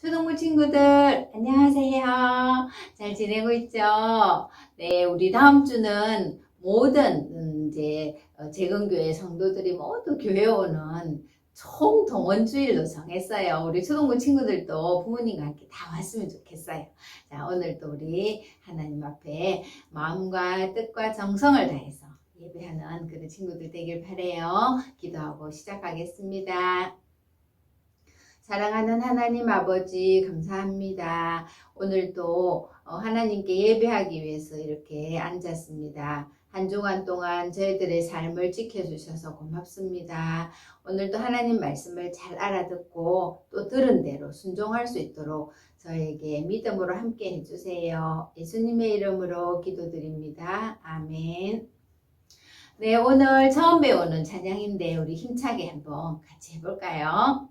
초등부 친구들, 안녕하세요. 잘 지내고 있죠? 네, 우리 다음 주는 모든 재건교회 성도들이 모두 교회 오는 총 동원주일로 정했어요. 우리 초등부 친구들도 부모님과 함께 다 왔으면 좋겠어요. 자, 오늘도 우리 하나님 앞에 마음과 뜻과 정성을 다해서 예배하는 그런 친구들 되길 바라요. 기도하고 시작하겠습니다. 사랑하는 하나님 아버지 감사합니다. 오늘도 하나님께 예배하기 위해서 이렇게 앉았습니다. 한 주간 동안 저희들의 삶을 지켜주셔서 고맙습니다. 오늘도 하나님 말씀을 잘 알아듣고 또 들은 대로 순종할 수 있도록 저에게 믿음으로 함께 해주세요. 예수님의 이름으로 기도드립니다. 아멘. 네, 오늘 처음 배우는 찬양인데 우리 힘차게 한번 같이 해볼까요?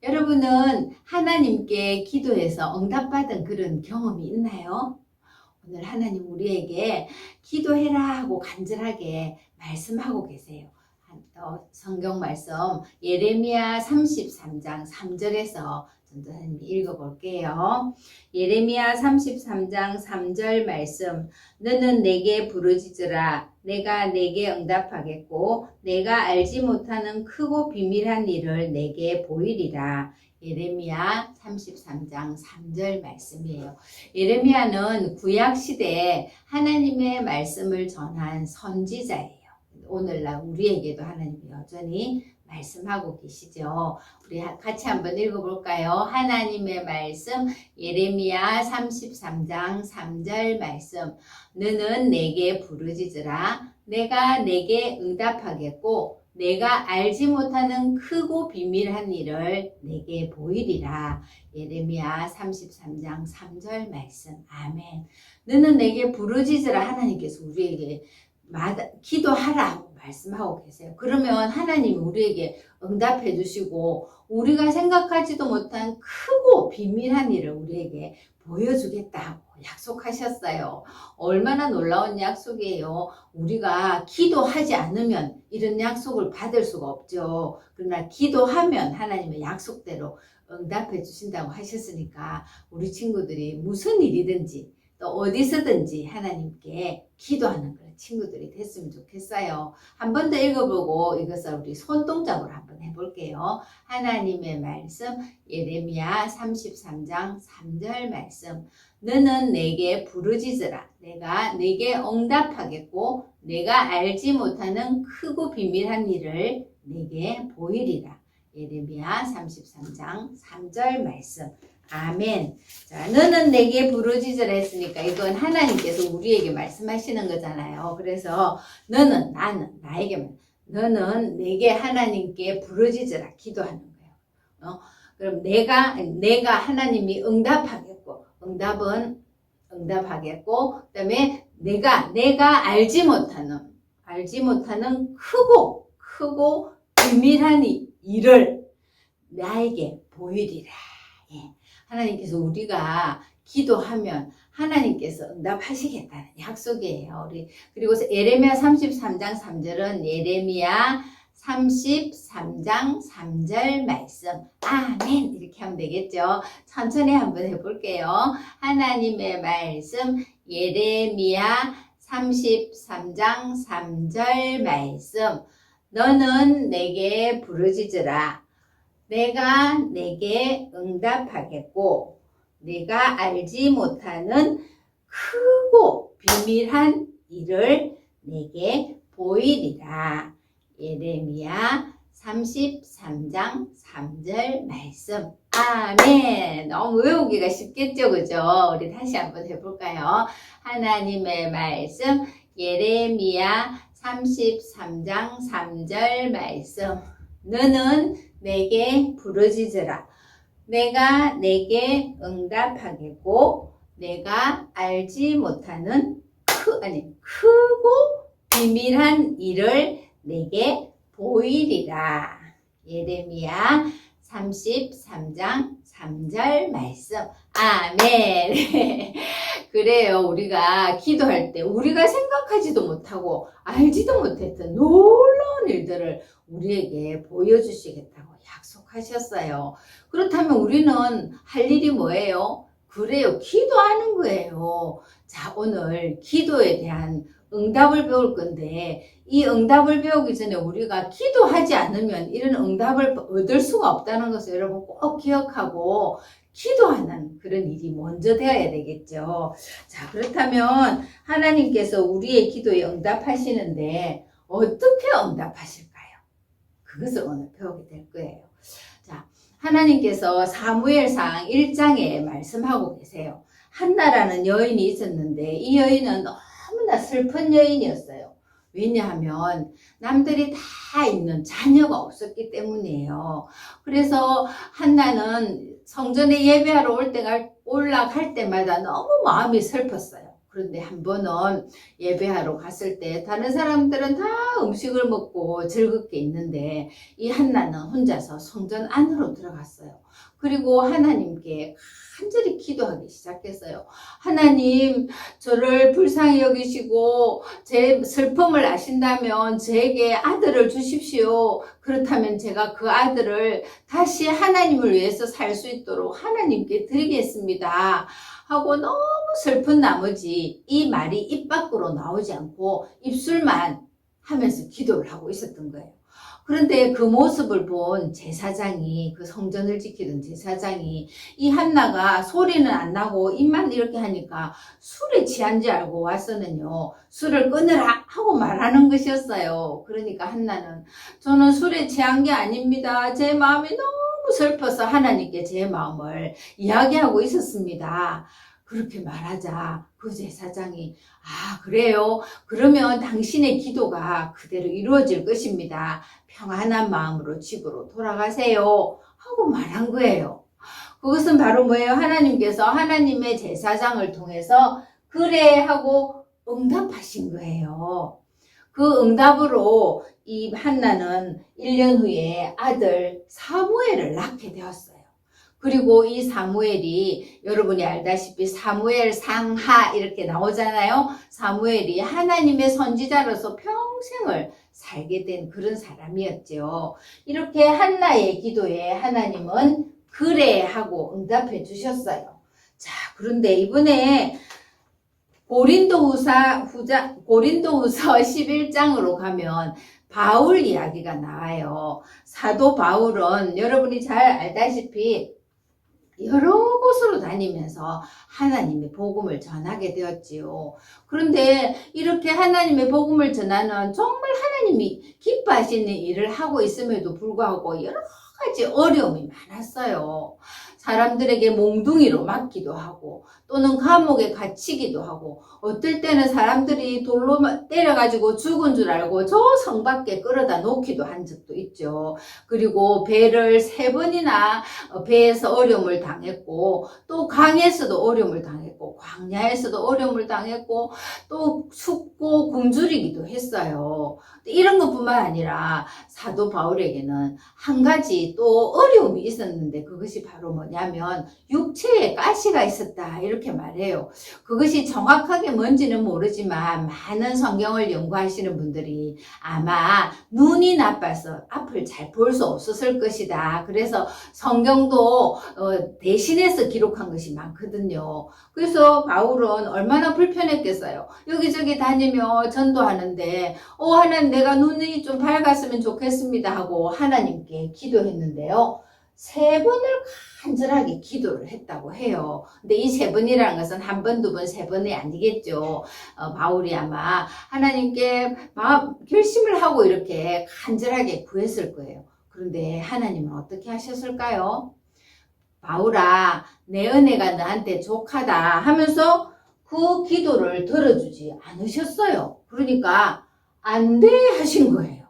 여러분은 하나님께 기도해서 응답받은 그런 경험이 있나요? 오늘 하나님 우리에게 기도해라 하고 간절하게 말씀하고 계세요. 성경 말씀 예레미야 33장 3절에서 전도사님이 읽어볼게요. 예레미야 33장 3절 말씀. 너는 내게 부르짖으라. 내가 내게 응답하겠고 내가 알지 못하는 크고 비밀한 일을 내게 보이리라. 예레미야 33장 3절 말씀이에요. 예레미야는 구약시대에 하나님의 말씀을 전한 선지자예요. 오늘날 우리에게도 하나님이 여전히 말씀하고 계시죠. 우리 같이 한번 읽어볼까요? 하나님의 말씀 예레미야 33장 3절 말씀. 너는 내게 부르짖으라. 내가 내게 응답하겠고 내가 알지 못하는 크고 비밀한 일을 내게 보이리라. 예레미야 33장 3절 말씀. 아멘. 너는 내게 부르짖으라. 하나님께서 우리에게 기도하라고 말씀하고 계세요. 그러면 하나님이 우리에게 응답해 주시고 우리가 생각하지도 못한 크고 비밀한 일을 우리에게 보여주겠다고 약속하셨어요. 얼마나 놀라운 약속이에요. 우리가 기도하지 않으면 이런 약속을 받을 수가 없죠. 그러나 기도하면 하나님의 약속대로 응답해 주신다고 하셨으니까 우리 친구들이 무슨 일이든지 또 어디서든지 하나님께 기도하는 그런 친구들이 됐으면 좋겠어요. 한 번 더 읽어보고 이것을 우리 손동작으로 한번 해볼게요. 하나님의 말씀 예레미야 33장 3절 말씀. 너는 내게 부르짖으라. 내가 내게 응답하겠고 내가 알지 못하는 크고 비밀한 일을 내게 보이리라. 예레미야 33장 3절 말씀. 아멘. 자, 너는 내게 부르짖으라 했으니까 이건 하나님께서 우리에게 말씀하시는 거잖아요. 그래서 너는, 나에게 너는 내게 하나님께 부르짖으라 기도하는 거예요. 그럼 내가 하나님이 응답하겠고, 응답하겠고, 그 다음에 내가 알지 못하는 크고 비밀한 일을 나에게 보이리라. 예. 하나님께서 우리가 기도하면 하나님께서 응답하시겠다는 약속이에요. 그리고 예레미야 33장 3절은 예레미야 33장 3절 말씀. 아멘. 이렇게 하면 되겠죠. 천천히 한번 해볼게요. 하나님의 말씀 예레미야 33장 3절 말씀. 너는 내게 부르짖으라. 내가 내게 응답하겠고 내가 알지 못하는 크고 비밀한 일을 내게 보이리라. 예레미야 33장 3절 말씀. 아멘. 너무 외우기가 쉽겠죠, 그죠? 우리 다시 한번 해볼까요? 하나님의 말씀 예레미야 33장 3절 말씀. 너는 내게 부르짖으라. 내가 내게 응답하겠고 내가 알지 못하는 크고 비밀한 일을 내게 보이리라. 예레미야 33장 3절 말씀. 아멘. 그래요. 우리가 기도할 때 우리가 생각하지도 못하고 알지도 못했던 놀라운 일들을 우리에게 보여주시겠다고 약속하셨어요. 그렇다면 우리는 할 일이 뭐예요? 그래요. 기도하는 거예요. 자, 오늘 기도에 대한 응답을 배울 건데 이 응답을 배우기 전에 우리가 기도하지 않으면 이런 응답을 얻을 수가 없다는 것을 여러분 꼭 기억하고 기도하는 그런 일이 먼저 되어야 되겠죠. 자, 그렇다면 하나님께서 우리의 기도에 응답하시는데 어떻게 응답하실까요? 그것을 오늘 배우게 될 거예요. 자, 하나님께서 사무엘상 1장에 말씀하고 계세요. 한나라는 여인이 있었는데 이 여인은 너무나 슬픈 여인이었어요. 왜냐하면 남들이 다 있는 자녀가 없었기 때문이에요. 그래서 한나는 성전에 예배하러 올라갈 때마다 너무 마음이 슬펐어요. 그런데 한 번은 예배하러 갔을 때 다른 사람들은 다 음식을 먹고 즐겁게 있는데 이 한나는 혼자서 성전 안으로 들어갔어요. 그리고 하나님께 간절히 기도하기 시작했어요. 하나님, 저를 불쌍히 여기시고 제 슬픔을 아신다면 저에게 아들을 주십시오. 그렇다면 제가 그 아들을 다시 하나님을 위해서 살 수 있도록 하나님께 드리겠습니다. 하고 너무 슬픈 나머지 이 말이 입 밖으로 나오지 않고 입술만 하면서 기도를 하고 있었던 거예요. 그런데 그 모습을 본 제사장이, 그 성전을 지키던 제사장이 이 한나가 소리는 안 나고 입만 이렇게 하니까 술에 취한 줄 알고 와서는요, 술을 끊으라 하고 말하는 것이었어요. 그러니까 한나는 저는 술에 취한 게 아닙니다. 제 마음이 너무 슬퍼서 하나님께 제 마음을 이야기하고 있었습니다. 그렇게 말하자 그 제사장이 그래요? 그러면 당신의 기도가 그대로 이루어질 것입니다. 평안한 마음으로 집으로 돌아가세요. 하고 말한 거예요. 그것은 바로 뭐예요? 하나님께서 하나님의 제사장을 통해서 그래 하고 응답하신 거예요. 그 응답으로 이 한나는 1년 후에 아들 사무엘을 낳게 되었어요. 그리고 이 사무엘이 여러분이 알다시피 사무엘 상하 이렇게 나오잖아요. 사무엘이 하나님의 선지자로서 평생을 살게 된 그런 사람이었죠. 이렇게 한나의 기도에 하나님은 그래 하고 응답해 주셨어요. 자, 그런데 이번에 고린도후서 11장으로 가면 바울 이야기가 나와요. 사도 바울은 여러분이 잘 알다시피 여러 곳으로 다니면서 하나님의 복음을 전하게 되었지요. 그런데 이렇게 하나님의 복음을 전하는 정말 하나님이 기뻐하시는 일을 하고 있음에도 불구하고 여러 가지 어려움이 많았어요. 사람들에게 몽둥이로 맞기도 하고 또는 감옥에 갇히기도 하고 어떨 때는 사람들이 돌로 때려가지고 죽은 줄 알고 저 성 밖에 끌어다 놓기도 한 적도 있죠. 그리고 배를 3번이나 배에서 어려움을 당했고 또 강에서도 어려움을 당했고 광야에서도 어려움을 당했고 또 춥고 굶주리기도 했어요. 이런 것뿐만 아니라 사도 바울에게는 한 가지 또 어려움이 있었는데 그것이 바로 뭐냐면 육체에 가시가 있었다 이렇게 말해요. 그것이 정확하게 뭔지는 모르지만 많은 성경을 연구하시는 분들이 아마 눈이 나빠서 앞을 잘 볼 수 없었을 것이다. 그래서 성경도 대신해서 기록한 것이 많거든요. 그래서 바울은 얼마나 불편했겠어요. 여기저기 다니며 전도하는데 하나님 내가 눈이 좀 밝았으면 좋겠습니다 하고 하나님께 기도했는데요. 3번을 간절하게 기도를 했다고 해요. 근데 이 3번이라는 것은 1번, 2번, 3번이 아니겠죠. 바울이 아마 하나님께 결심을 하고 이렇게 간절하게 구했을 거예요. 그런데 하나님은 어떻게 하셨을까요? 바울아, 내 은혜가 너한테 족하다 하면서 그 기도를 들어주지 않으셨어요. 그러니까 안 돼 하신 거예요.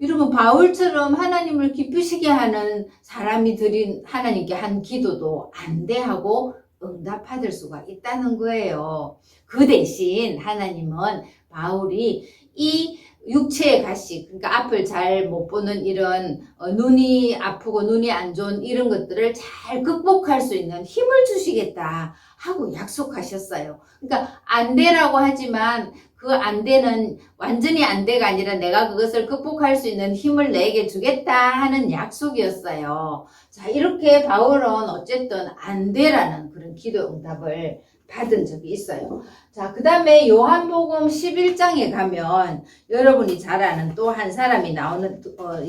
여러분 바울처럼 하나님을 기쁘시게 하는 사람이 드린 하나님께 한 기도도 안 돼 하고 응답받을 수가 있다는 거예요. 그 대신 하나님은 바울이 이 육체의 가시, 그러니까 앞을 잘 못 보는 이런 눈이 아프고 눈이 안 좋은 이런 것들을 잘 극복할 수 있는 힘을 주시겠다 하고 약속하셨어요. 그러니까 안 되라고 하지만 그 안 되는 완전히 안 돼가 아니라 내가 그것을 극복할 수 있는 힘을 내게 주겠다 하는 약속이었어요. 자, 이렇게 바울은 어쨌든 안 돼라는 그런 기도 응답을 받은 적이 있어요. 자, 그 다음에 요한복음 11장에 가면 여러분이 잘 아는 또 한 사람이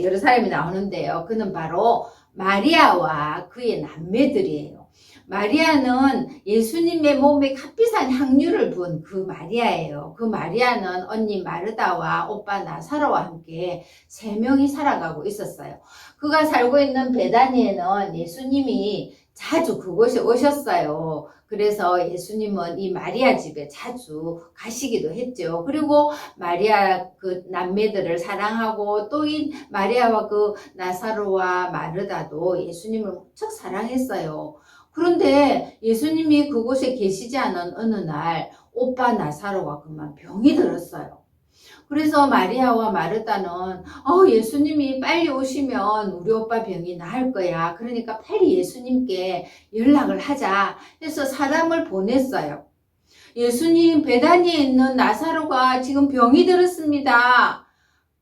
여러 사람이 나오는데요. 그는 바로 마리아와 그의 남매들이에요. 마리아는 예수님의 몸에 값비싼 향유를 부은 그 마리아예요. 그 마리아는 언니 마르다와 오빠 나사로와 함께 3명이 살아가고 있었어요. 그가 살고 있는 베다니에는 예수님이 자주 그곳에 오셨어요. 그래서 예수님은 이 마리아 집에 자주 가시기도 했죠. 그리고 마리아 그 남매들을 사랑하고 또 이 마리아와 그 나사로와 마르다도 예수님을 무척 사랑했어요. 그런데 예수님이 그곳에 계시지 않은 어느 날 오빠 나사로가 그만 병이 들었어요. 그래서 마리아와 마르다는 예수님이 빨리 오시면 우리 오빠 병이 나을 거야. 그러니까 빨리 예수님께 연락을 하자 해서 사람을 보냈어요. 예수님 베다니에 있는 나사로가 지금 병이 들었습니다.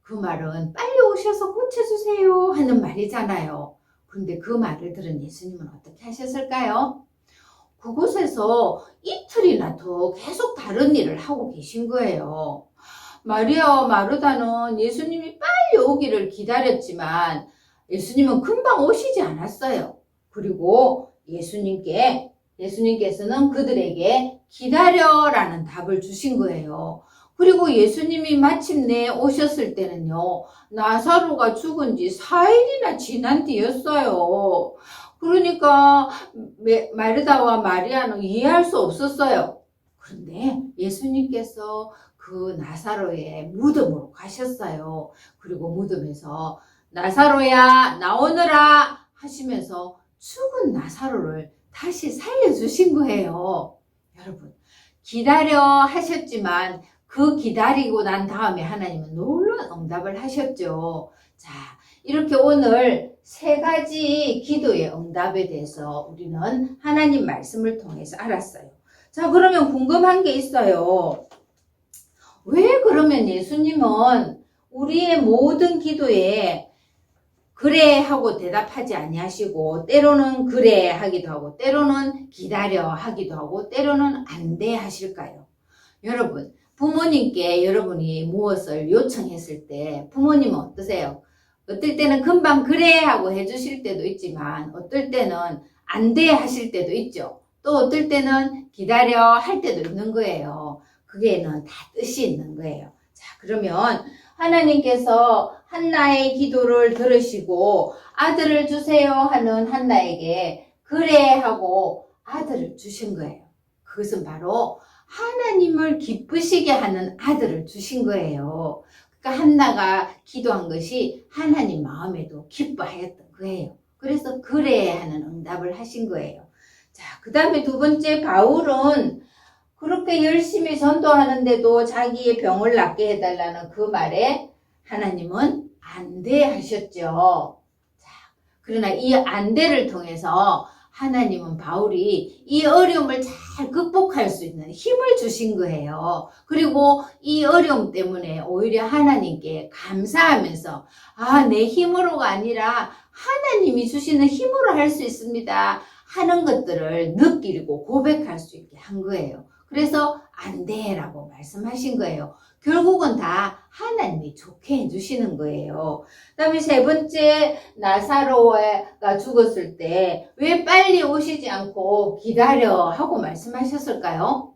그 말은 빨리 오셔서 고쳐주세요 하는 말이잖아요. 그런데 그 말을 들은 예수님은 어떻게 하셨을까요? 그곳에서 이틀이나 더 계속 다른 일을 하고 계신 거예요. 마리아와 마르다는 예수님이 빨리 오기를 기다렸지만 예수님은 금방 오시지 않았어요. 그리고 예수님께서는 그들에게 기다려라는 답을 주신 거예요. 그리고 예수님이 마침내 오셨을 때는요, 나사로가 죽은 지 4일이나 지난 뒤였어요. 그러니까 마르다와 마리아는 이해할 수 없었어요. 그런데 예수님께서 그 나사로의 무덤으로 가셨어요. 그리고 무덤에서 나사로야 나오너라 하시면서 죽은 나사로를 다시 살려주신 거예요. 여러분, 기다려 하셨지만 그 기다리고 난 다음에 하나님은 놀라운 응답을 하셨죠. 자, 이렇게 오늘 3가지 기도의 응답에 대해서 우리는 하나님 말씀을 통해서 알았어요. 자, 그러면 궁금한 게 있어요. 왜 그러면 예수님은 우리의 모든 기도에 그래 하고 대답하지 아니하시고 때로는 그래 하기도 하고 때로는 기다려 하기도 하고 때로는 안 돼 하실까요? 여러분, 부모님께 여러분이 무엇을 요청했을 때 부모님은 어떠세요? 어떨 때는 금방 그래 하고 해주실 때도 있지만 어떨 때는 안 돼 하실 때도 있죠. 또 어떨 때는 기다려 할 때도 있는 거예요. 그게는 다 뜻이 있는 거예요. 자, 그러면 하나님께서 한나의 기도를 들으시고 아들을 주세요 하는 한나에게 그래 하고 아들을 주신 거예요. 그것은 바로 하나님을 기쁘시게 하는 아들을 주신 거예요. 그러니까 한나가 기도한 것이 하나님 마음에도 기뻐하였던 거예요. 그래서 그래 하는 응답을 하신 거예요. 자, 그 다음에 두 번째 바울은 그렇게 열심히 전도하는데도 자기의 병을 낫게 해달라는 그 말에 하나님은 안 돼 하셨죠. 자, 그러나 이 안 돼를 통해서 하나님은 바울이 이 어려움을 잘 극복할 수 있는 힘을 주신 거예요. 그리고 이 어려움 때문에 오히려 하나님께 감사하면서 내 힘으로가 아니라 하나님이 주시는 힘으로 할 수 있습니다 하는 것들을 느끼고 고백할 수 있게 한 거예요. 그래서 안 돼라고 말씀하신 거예요. 결국은 다 하나님이 좋게 해주시는 거예요. 그 다음에 세 번째, 나사로가 죽었을 때 왜 빨리 오시지 않고 기다려 하고 말씀하셨을까요?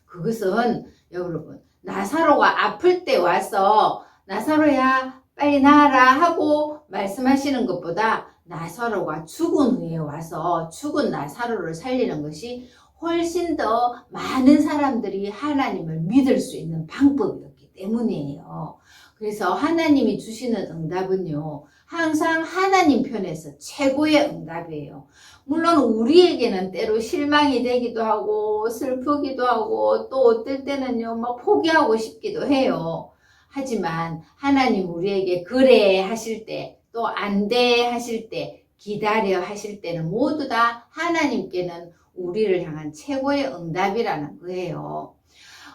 그것은 여러분, 나사로가 아플 때 와서 나사로야 빨리 나아라 하고 말씀하시는 것보다 나사로가 죽은 후에 와서 죽은 나사로를 살리는 것이 훨씬 더 많은 사람들이 하나님을 믿을 수 있는 방법이었기 때문이에요. 그래서 하나님이 주시는 응답은요, 항상 하나님 편에서 최고의 응답이에요. 물론 우리에게는 때로 실망이 되기도 하고 슬프기도 하고 또 어떨 때는요 막 포기하고 싶기도 해요. 하지만 하나님 우리에게 그래 하실 때 또 안 돼 하실 때 기다려 하실 때는 모두 다 하나님께는 우리를 향한 최고의 응답이라는 거예요.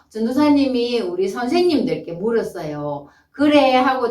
전도사님이 우리 선생님들께 물었어요. 그래 하고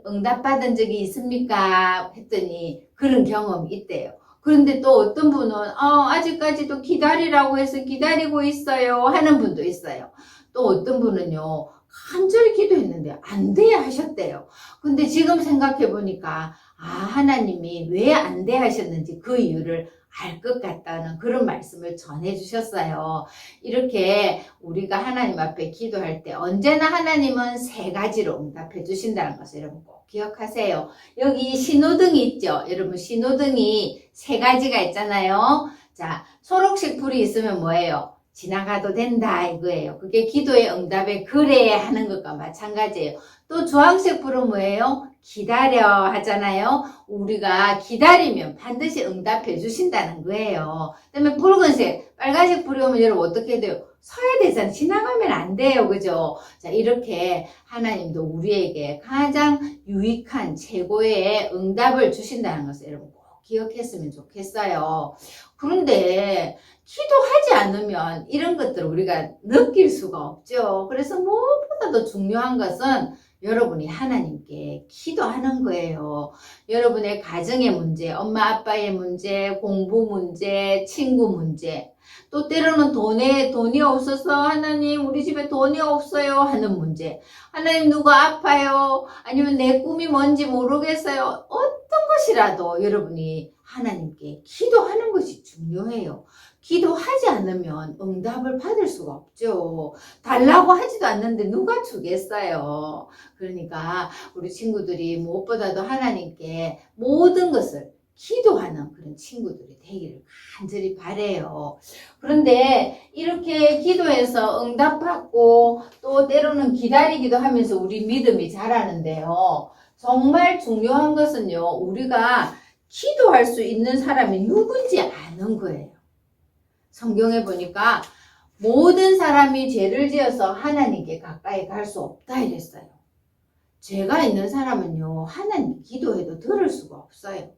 응답받은 적이 있습니까? 했더니 그런 경험이 있대요. 그런데 또 어떤 분은 아직까지도 기다리라고 해서 기다리고 있어요 하는 분도 있어요. 또 어떤 분은요 간절히 기도했는데 안 돼 하셨대요. 근데 지금 생각해 보니까 하나님이 왜 안 돼 하셨는지 그 이유를 알 것 같다는 그런 말씀을 전해 주셨어요. 이렇게 우리가 하나님 앞에 기도할 때 언제나 하나님은 세 가지로 응답해 주신다는 것을 여러분 꼭 기억하세요. 여기 신호등이 있죠. 여러분 신호등이 세 가지가 있잖아요. 자, 초록색 불이 있으면 뭐예요? 지나가도 된다 이거예요. 그게 기도의 응답에 그래 하는 것과 마찬가지예요. 또 주황색 불은 뭐예요? 기다려 하잖아요. 우리가 기다리면 반드시 응답해 주신다는 거예요. 그다음에 붉은색, 빨간색 불이 오면 여러분 어떻게 돼요? 서야 되잖아요. 지나가면 안 돼요. 그죠? 자, 이렇게 하나님도 우리에게 가장 유익한 최고의 응답을 주신다는 것을 여러분 꼭 기억했으면 좋겠어요. 그런데 기도하지 않으면 이런 것들을 우리가 느낄 수가 없죠. 그래서 무엇보다도 중요한 것은 여러분이 하나님께 기도하는 거예요. 여러분의 가정의 문제, 엄마 아빠의 문제, 공부 문제, 친구 문제, 또 때로는 돈이 없어서 하나님 우리 집에 돈이 없어요 하는 문제, 하나님 누가 아파요, 아니면 내 꿈이 뭔지 모르겠어요, 어떤 것이라도 여러분이 하나님께 기도하는 것이 중요해요. 기도하지 않으면 응답을 받을 수가 없죠. 달라고 하지도 않는데 누가 주겠어요. 그러니까 우리 친구들이 무엇보다도 하나님께 모든 것을 기도하는 그런 친구들이 되기를 간절히 바라요. 그런데 이렇게 기도해서 응답받고 또 때로는 기다리기도 하면서 우리 믿음이 자라는데요. 정말 중요한 것은요, 우리가 기도할 수 있는 사람이 누군지 아는 거예요. 성경에 보니까 모든 사람이 죄를 지어서 하나님께 가까이 갈 수 없다 이랬어요. 죄가 있는 사람은요, 하나님 기도해도 들을 수가 없어요.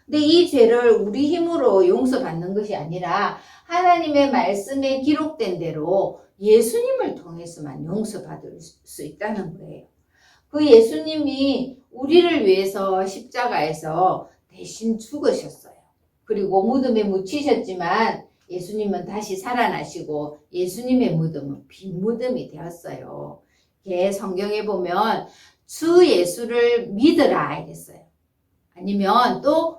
근데 이 죄를 우리 힘으로 용서받는 것이 아니라 하나님의 말씀에 기록된 대로 예수님을 통해서만 용서받을 수 있다는 거예요. 그 예수님이 우리를 위해서 십자가에서 대신 죽으셨어요. 그리고 무덤에 묻히셨지만 예수님은 다시 살아나시고 예수님의 무덤은 빈 무덤이 되었어요. 성경에 보면 주 예수를 믿으라 이랬어요. 아니면 또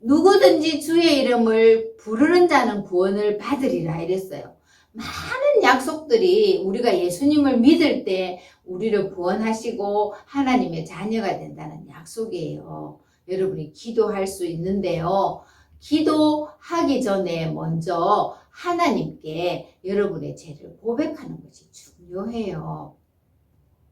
누구든지 주의 이름을 부르는 자는 구원을 받으리라 이랬어요. 많은 약속들이 우리가 예수님을 믿을 때 우리를 구원하시고 하나님의 자녀가 된다는 약속이에요. 여러분이 기도할 수 있는데요. 기도하기 전에 먼저 하나님께 여러분의 죄를 고백하는 것이 중요해요.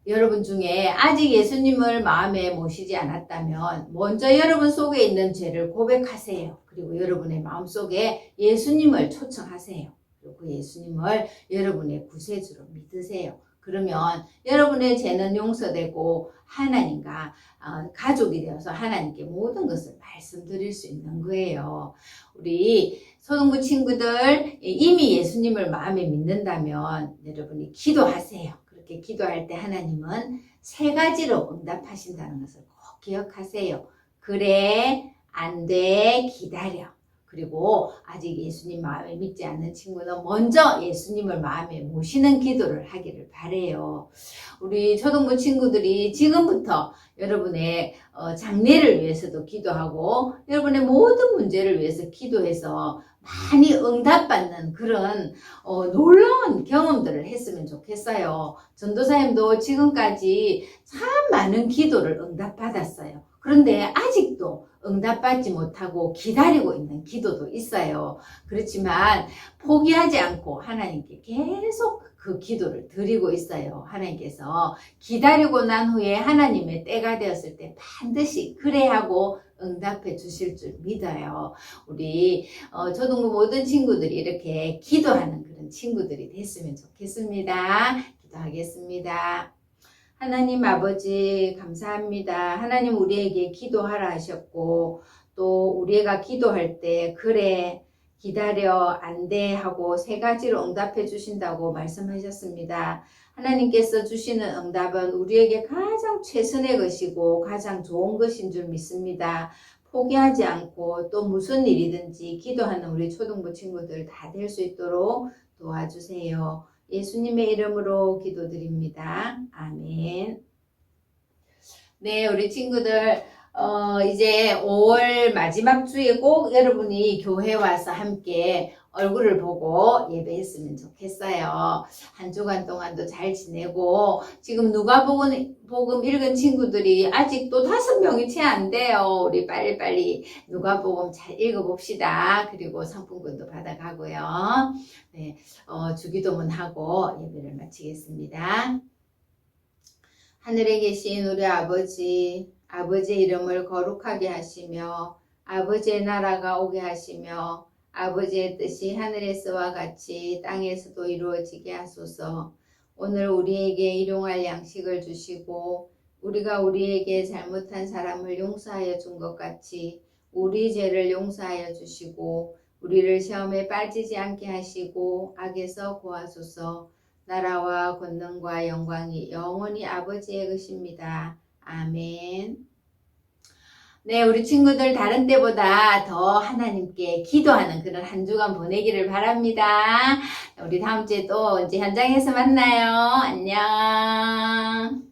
여러분 중에 아직 예수님을 마음에 모시지 않았다면 먼저 여러분 속에 있는 죄를 고백하세요. 그리고 여러분의 마음속에 예수님을 초청하세요. 그리고 그 예수님을 여러분의 구세주로 믿으세요. 그러면 여러분의 죄는 용서되고 하나님과 가족이 되어서 하나님께 모든 것을 말씀드릴 수 있는 거예요. 우리 소동부 친구들 이미 예수님을 마음에 믿는다면 여러분이 기도하세요. 그렇게 기도할 때 하나님은 세 가지로 응답하신다는 것을 꼭 기억하세요. 그래, 안 돼, 기다려. 그리고 아직 예수님 마음에 믿지 않는 친구는 먼저 예수님을 마음에 모시는 기도를 하기를 바라요. 우리 초등부 친구들이 지금부터 여러분의 장래를 위해서도 기도하고 여러분의 모든 문제를 위해서 기도해서 많이 응답받는 그런 놀라운 경험들을 했으면 좋겠어요. 전도사님도 지금까지 참 많은 기도를 응답받았어요. 그런데 아직도 응답받지 못하고 기다리고 있는 기도도 있어요. 그렇지만 포기하지 않고 하나님께 계속 그 기도를 드리고 있어요. 하나님께서 기다리고 난 후에 하나님의 때가 되었을 때 반드시 그래 하고 응답해 주실 줄 믿어요. 우리 초등부 모든 친구들이 이렇게 기도하는 그런 친구들이 됐으면 좋겠습니다. 기도하겠습니다. 하나님 아버지 감사합니다. 하나님 우리에게 기도하라 하셨고 또 우리가 기도할 때 그래 기다려 안 돼 하고 세 가지로 응답해 주신다고 말씀하셨습니다. 하나님께서 주시는 응답은 우리에게 가장 최선의 것이고 가장 좋은 것인 줄 믿습니다. 포기하지 않고 또 무슨 일이든지 기도하는 우리 초등부 친구들 다 될 수 있도록 도와주세요. 예수님의 이름으로 기도드립니다. 아멘. 네, 우리 친구들 이제 5월 마지막 주에 꼭 여러분이 교회 와서 함께 얼굴을 보고 예배했으면 좋겠어요. 한 주간 동안도 잘 지내고 지금 누가복음 읽은 친구들이 아직도 5명이 채 안 돼요. 우리 빨리빨리 누가복음 잘 읽어봅시다. 그리고 상품권도 받아가고요. 네, 주기도문 하고 예배를 마치겠습니다. 하늘에 계신 우리 아버지, 아버지의 이름을 거룩하게 하시며 아버지의 나라가 오게 하시며 아버지의 뜻이 하늘에서와 같이 땅에서도 이루어지게 하소서. 오늘 우리에게 일용할 양식을 주시고 우리가 우리에게 잘못한 사람을 용서하여 준 것 같이 우리 죄를 용서하여 주시고 우리를 시험에 빠지지 않게 하시고 악에서 구하소서. 나라와 권능과 영광이 영원히 아버지의 것입니다. 아멘. 네, 우리 친구들 다른 때보다 더 하나님께 기도하는 그런 한 주간 보내기를 바랍니다. 우리 다음 주에 또 이제 현장에서 만나요. 안녕.